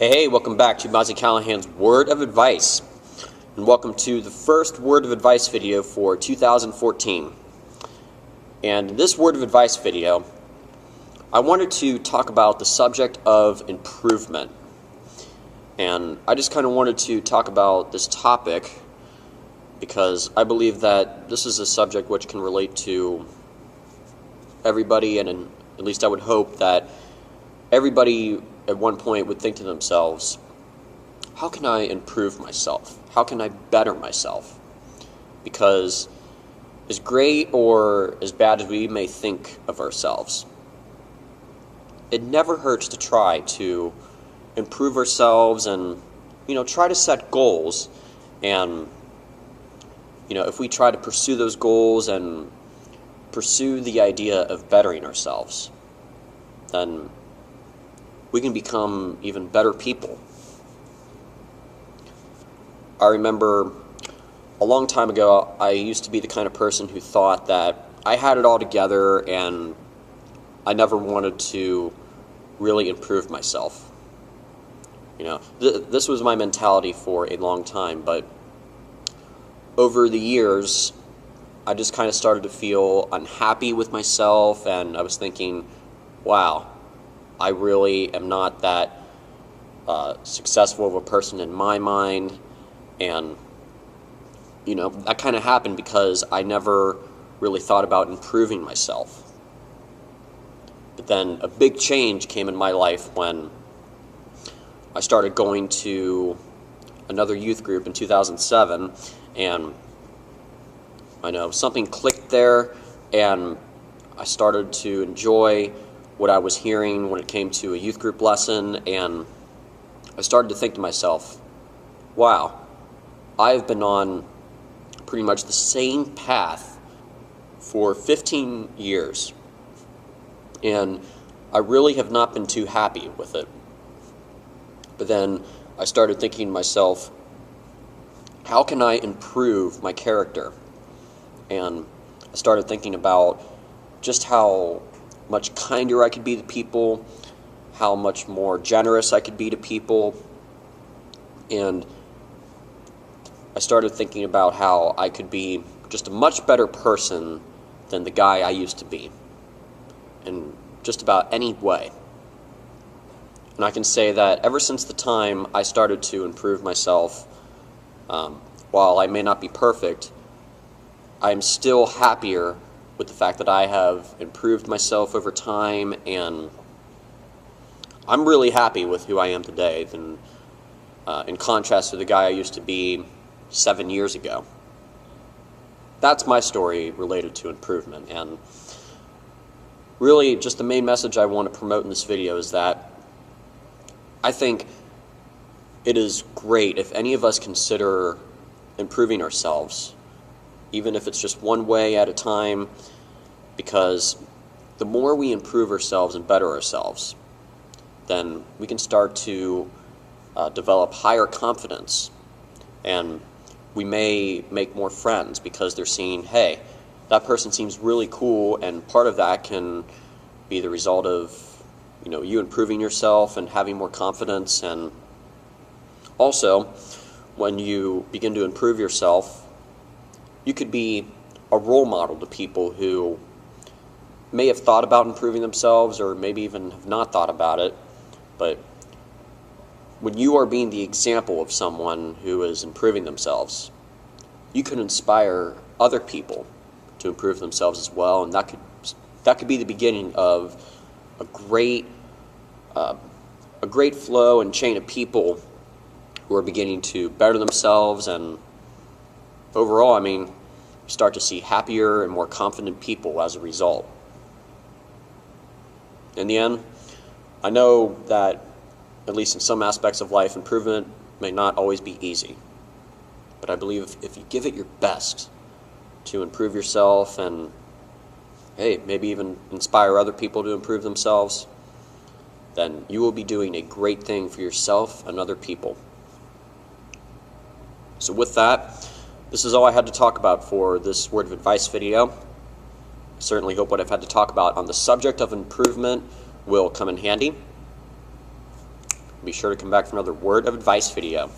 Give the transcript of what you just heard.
Hey, welcome back to Bobb-z Callahan's Word of Advice, and welcome to the first Word of Advice video for 2014. And in this Word of Advice video, I wanted to talk about the subject of improvement. And I just kind of wanted to talk about this topic because I believe that this is a subject which can relate to everybody, and at least I would hope that everybody at one point would think to themselves, how can I improve myself? How can I better myself? Because as great or as bad as we may think of ourselves, it never hurts to try to improve ourselves and, try to set goals. And, if we try to pursue those goals and pursue the idea of bettering ourselves, then we can become even better people. I remember a long time ago, I used to be the kind of person who thought that I had it all together and I never wanted to really improve myself. This was my mentality for a long time, but over the years, I just kind of started to feel unhappy with myself, and I was thinking, wow, I really am not that successful of a person in my mind. And that kind of happened because I never really thought about improving myself. But then a big change came in my life when I started going to another youth group in 2007, and I know something clicked there, and I started to enjoy what I was hearing when it came to a youth group lesson, and I started to think to myself, wow, I've been on pretty much the same path for 15 years, and I really have not been too happy with it. But then I started thinking to myself, how can I improve my character? And I started thinking about just how much kinder I could be to people, how much more generous I could be to people, and I started thinking about how I could be just a much better person than the guy I used to be, in just about any way. And I can say that ever since the time I started to improve myself, while I may not be perfect, I'm still happier with the fact that I have improved myself over time, and I'm really happy with who I am today than in contrast to the guy I used to be 7 years ago. That's my story related to improvement, and really just the main message I want to promote in this video is that I think it is great if any of us consider improving ourselves, even if it's just one way at a time, because the more we improve ourselves and better ourselves, then we can start to develop higher confidence, and we may make more friends because they're seeing, hey, that person seems really cool, and part of that can be the result of you improving yourself and having more confidence. And also, when you begin to improve yourself, you could be a role model to people who may have thought about improving themselves or maybe even have not thought about it. But when you are being the example of someone who is improving themselves, you can inspire other people to improve themselves as well, and that could be the beginning of a great flow and chain of people who are beginning to better themselves, and overall, start to see happier and more confident people as a result. In the end, I know that, at least in some aspects of life, improvement may not always be easy. But I believe if you give it your best to improve yourself and, hey, maybe even inspire other people to improve themselves, then you will be doing a great thing for yourself and other people. So with that, this is all I had to talk about for this Word of Advice video. I certainly hope what I've had to talk about on the subject of improvement will come in handy. Be sure to come back for another word of advice video.